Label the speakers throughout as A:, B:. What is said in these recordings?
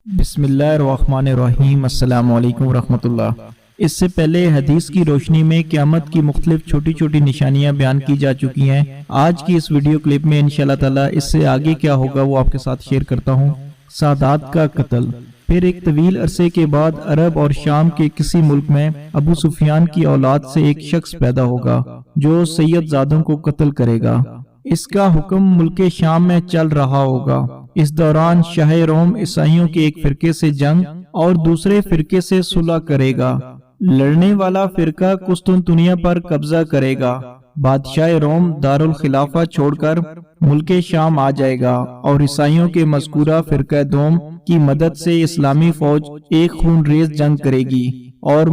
A: بسم اللہ الرحمن الرحیم۔ السلام علیکم ورحمۃ اللہ۔ اس سے پہلے حدیث کی روشنی میں قیامت کی مختلف چھوٹی چھوٹی نشانیاں بیان کی جا چکی ہیں۔ آج کی اس ویڈیو کلپ میں انشاءاللہ تعالی اس سے آگے کیا ہوگا وہ آپ کے ساتھ شیئر کرتا ہوں۔ سادات کا قتل۔ پھر ایک طویل عرصے کے بعد عرب اور شام کے کسی ملک میں ابو سفیان کی اولاد سے ایک شخص پیدا ہوگا جو سید زادوں کو قتل کرے گا۔ اس کا حکم ملک شام میں چل رہا ہوگا۔ اس دوران شاہ روم عیسائیوں کے ایک فرقے سے جنگ اور دوسرے فرقے سے صلح کرے گا۔ لڑنے والا فرقہ قسطنطنیہ پر قبضہ کرے گا۔ بادشاہ روم دارالخلافہ چھوڑ کر ملک شام آ جائے گا اور عیسائیوں کے مذکورہ فرقہ دوم کی مدد سے اسلامی فوج ایک خون ریز جنگ کرے گی اور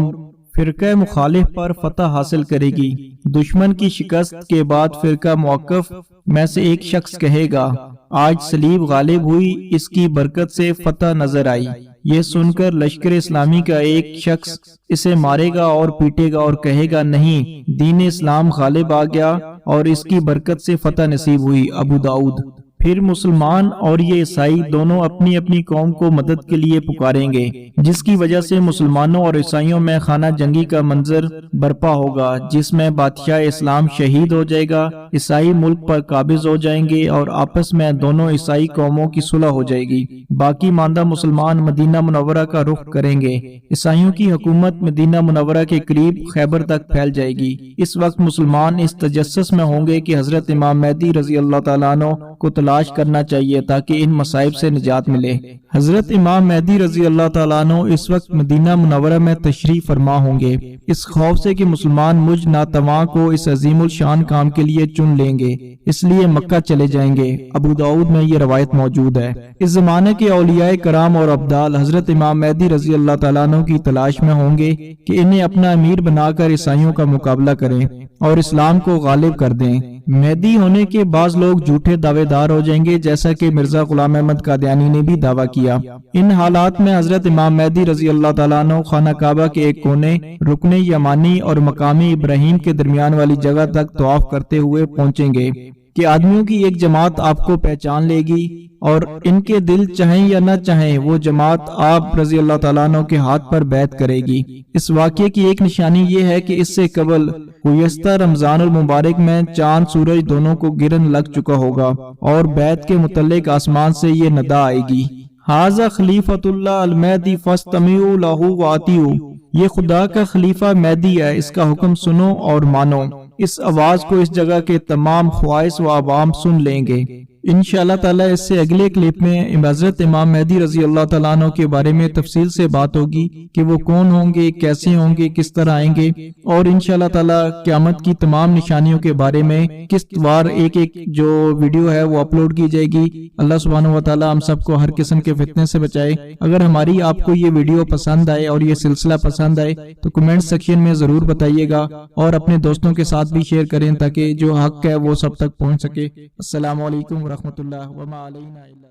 A: فرقہ مخالف پر فتح حاصل کرے گی۔ دشمن کی شکست کے بعد فرقہ موقف میں سے ایک شخص کہے گا، آج صلیب غالب ہوئی، اس کی برکت سے فتح نظر آئی۔ یہ سن کر لشکر اسلامی کا ایک شخص اسے مارے گا اور پیٹے گا اور کہے گا، نہیں، دین اسلام غالب آ گیا اور اس کی برکت سے فتح نصیب ہوئی۔ ابو داؤد۔ پھر مسلمان اور یہ عیسائی دونوں اپنی اپنی قوم کو مدد کے لیے پکاریں گے، جس کی وجہ سے مسلمانوں اور عیسائیوں میں خانہ جنگی کا منظر برپا ہوگا، جس میں بادشاہ اسلام شہید ہو جائے گا، عیسائی ملک پر قابض ہو جائیں گے اور آپس میں دونوں عیسائی قوموں کی صلح ہو جائے گی۔ باقی ماندہ مسلمان مدینہ منورہ کا رخ کریں گے۔ عیسائیوں کی حکومت مدینہ منورہ کے قریب خیبر تک پھیل جائے گی۔ اس وقت مسلمان اس تجسس میں ہوں گے کہ حضرت امام مہدی رضی اللہ تعالیٰ عنہ کو تلاش کرنا چاہیے تاکہ ان مصائب سے نجات ملے۔ حضرت امام مہدی رضی اللہ تعالیٰ عنہ اس وقت مدینہ منورہ میں تشریف فرما ہوں گے، اس خوف سے کہ مسلمان مجھ ناتواں کو اس عظیم الشان کام کے لیے چن لیں گے، اس لیے مکہ چلے جائیں گے۔ ابو داؤد میں یہ روایت موجود ہے۔ اس زمانے کے اولیاء کرام اور ابدال حضرت امام مہدی رضی اللہ تعالیٰ عنہ کی تلاش میں ہوں گے کہ انہیں اپنا امیر بنا کر عیسائیوں کا مقابلہ کریں اور اسلام کو غالب کر دیں۔ مہدی ہونے کے بعض لوگ جھوٹے دعوے دار ہو جائیں گے، جیسا کہ مرزا غلام احمد قادیانی نے بھی دعویٰ کیا۔ ان حالات میں حضرت امام مہدی رضی اللہ تعالیٰ عنہ خانہ کعبہ کے ایک کونے، رکن یمانی اور مقامی ابراہیم کے درمیان والی جگہ تک طواف کرتے ہوئے پہنچیں گے کہ آدمیوں کی ایک جماعت آپ کو پہچان لے گی اور ان کے دل چاہیں یا نہ چاہیں وہ جماعت آپ رضی اللہ تعالیٰ عنہ کے ہاتھ پر بیعت کرے گی۔ اس واقعے کی ایک نشانی یہ ہے کہ اس سے قبل گزشتہ رمضان المبارک میں چاند سورج دونوں کو گرن لگ چکا ہوگا اور بیعت کے متعلق آسمان سے یہ ندا آئے گی، ھذا خلیفۃ اللہ المہدی فاستمعوا لہ واطیعوا، یہ خدا کا خلیفہ مہدی ہے، اس کا حکم سنو اور مانو۔ اس آواز کو اس جگہ کے تمام خواص و عوام سن لیں گے۔ انشاءاللہ تعالی اس سے اگلے کلپ میں حضرت امام مہدی رضی اللہ تعالیٰ عنہ کے بارے میں تفصیل سے بات ہوگی کہ وہ کون ہوں گے، کیسے ہوں گے، کس طرح آئیں گے، اور انشاءاللہ تعالی قیامت کی تمام نشانیوں کے بارے میں قسط وار ایک جو ویڈیو ہے وہ اپلوڈ کی جائے گی۔ اللہ سبحانہ و تعالی ہم سب کو ہر قسم کے فتنے سے بچائے۔ اگر ہماری آپ کو یہ ویڈیو پسند آئے اور یہ سلسلہ پسند آئے تو کمنٹ سیکشن میں ضرور بتائیے گا اور اپنے دوستوں کے ساتھ بھی شیئر کریں تاکہ جو حق ہے وہ سب تک پہنچ سکے۔ السلام علیکم ورحمۃ اللہ وما علینا الا